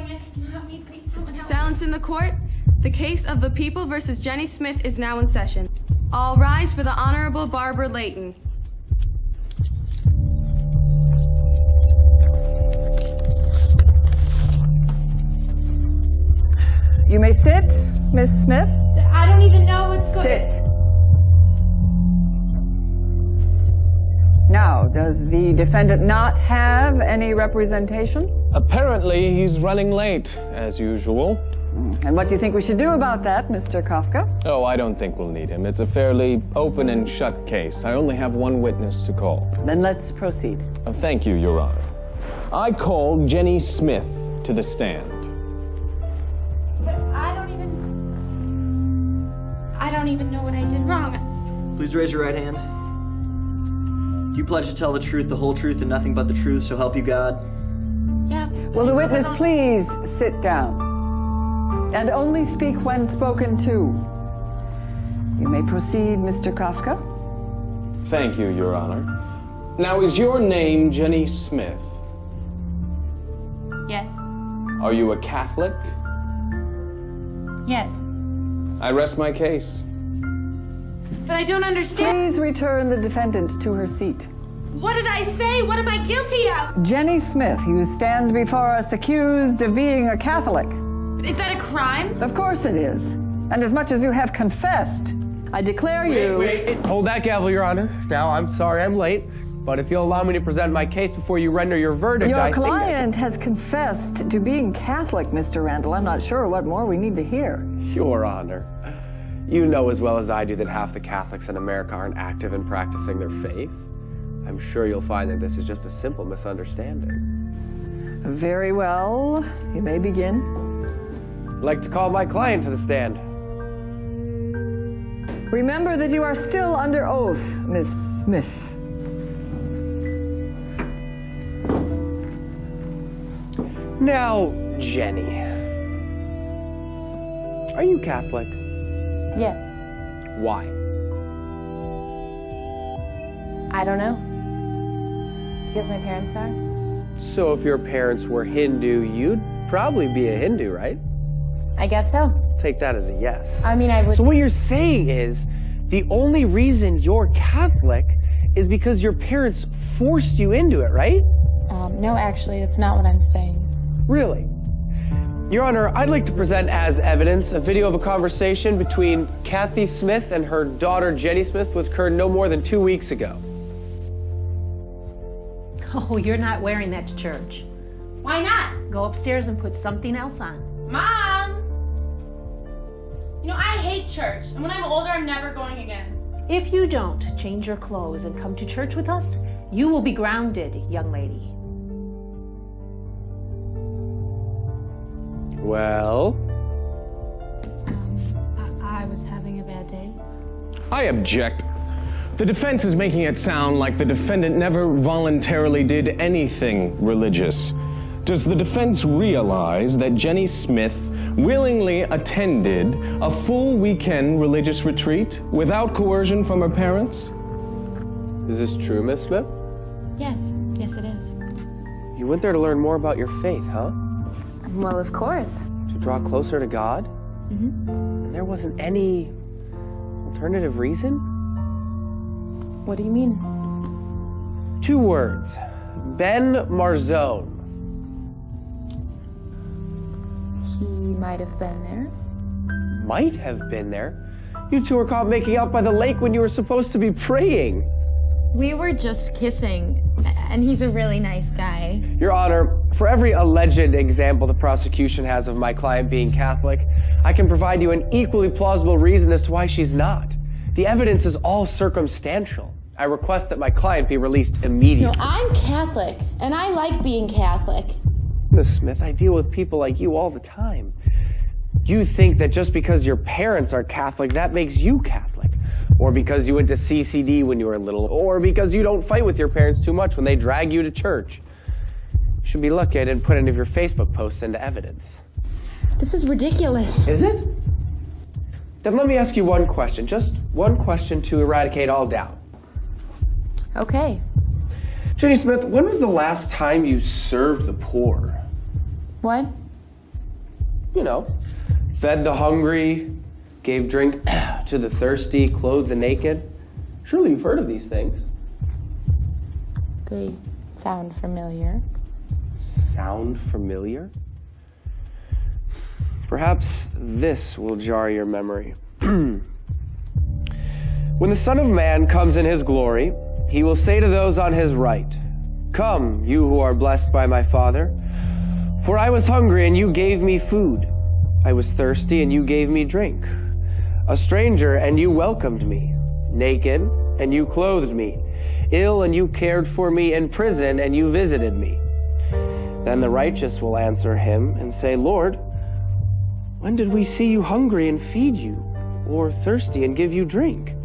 Help me, please. Someone help me. Silence in the court. The case of the People versus Jenny Smith is now in session. All rise for the Honorable Barbara Layton. You may sit, Miss Smith. I don't even know what's going on. Sit. Now, does the defendant not have any representation? Apparently, he's running late, as usual. And what do you think we should do about that, Mr. Kafka? Oh, I don't think we'll need him. It's a fairly open and shut case. I only have one witness to call. Then let's proceed. Thank you, Your Honor. I call Jenny Smith to the stand. But I don't even know what I did wrong. Please raise your right hand. Do you pledge to tell the truth, the whole truth, and nothing but the truth, so help you God? Yeah. Will the witness please sit down? And only speak when spoken to. You may proceed, Mr. Kafka. Thank you, Your Honor. Now, is your name Jenny Smith? Yes. Are you a Catholic? Yes. I rest my case. But I don't understand. Please return the defendant to her seat. What did I say? What am I guilty of? Jenny Smith, you stand before us accused of being a Catholic. Is that a crime? Of course it is. And as much as you have confessed, I declare you... Wait, hold that gavel, Your Honor. Now, I'm sorry I'm late, but if you'll allow me to present my case before you render your verdict, Your client has confessed to being Catholic, Mr. Randall. I'm not sure what more we need to hear. Your Honor, you know as well as I do that half the Catholics in America aren't active in practicing their faith. I'm sure you'll find that this is just a simple misunderstanding. Very well. You may begin. I'd like to call my client to the stand. Remember that you are still under oath, Miss Smith. Now, Jenny, are you Catholic? Yes. Why? I don't know. Because my parents are. So if your parents were Hindu, you'd probably be a Hindu, right? I guess so. Take that as a yes. I mean, I would... So what you're saying is, the only reason you're Catholic is because your parents forced you into it, right? No, actually, that's not what I'm saying. Really? Your Honor, I'd like to present as evidence a video of a conversation between Kathy Smith and her daughter Jenny Smith, which occurred no more than 2 weeks ago. Oh, you're not wearing that to church. Why not? Go upstairs and put something else on. Mom! You know, I hate church, and when I'm older, I'm never going again. If you don't change your clothes and come to church with us, you will be grounded, young lady. Well? I was having a bad day. I object. The defense is making it sound like the defendant never voluntarily did anything religious. Does the defense realize that Jenny Smith willingly attended a full weekend religious retreat without coercion from her parents? Is this true, Miss Smith? Yes. Yes, it is. You went there to learn more about your faith, huh? Well, of course. To draw closer to God? Mm-hmm. And there wasn't any alternative reason? What do you mean? 2 words. Ben Marzone. He might have been there. Might have been there? You two were caught making out by the lake when you were supposed to be praying. We were just kissing, and he's a really nice guy. Your Honor, for every alleged example the prosecution has of my client being Catholic, I can provide you an equally plausible reason as to why she's not. The evidence is all circumstantial. I request that my client be released immediately. No, I'm Catholic, and I like being Catholic. Miss Smith, I deal with people like you all the time. You think that just because your parents are Catholic, that makes you Catholic. Or because you went to CCD when you were little. Or because you don't fight with your parents too much when they drag you to church. You should be lucky I didn't put any of your Facebook posts into evidence. This is ridiculous. Is it? Then let me ask you one question. Just one question to eradicate all doubt. Okay. Jenny Smith, when was the last time you served the poor? What? you know, fed the hungry, gave drink to the thirsty, clothed the naked. Surely you've heard of these things. They sound familiar. Sound familiar? Perhaps this will jar your memory. When the Son of Man comes in his glory, he will say to those on his right, "Come, you who are blessed by my Father, for I was hungry and you gave me food. I was thirsty and you gave me drink. A stranger and you welcomed me. Naked and you clothed me. Ill and you cared for me. In prison and you visited me." Then the righteous will answer him and say, "Lord, when did we see you hungry and feed you, or thirsty and give you drink?"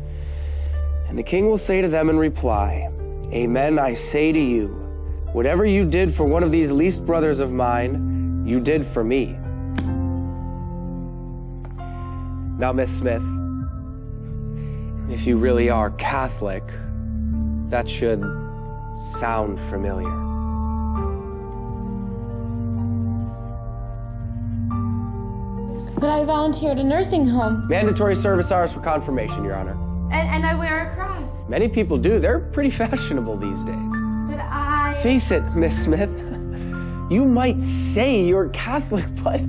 And the king will say to them in reply, "Amen, I say to you, whatever you did for one of these least brothers of mine, you did for me." Now, Miss Smith, if you really are Catholic, that should sound familiar. But I volunteered at a nursing home. Mandatory service hours for confirmation, Your Honor. And I wear a cross. Many people do. They're pretty fashionable these days. But I... Face it, Miss Smith. You might say you're Catholic, but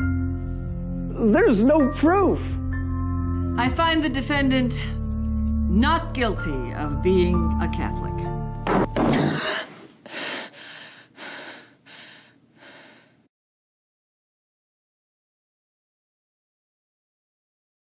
there's no proof. I find the defendant not guilty of being a Catholic.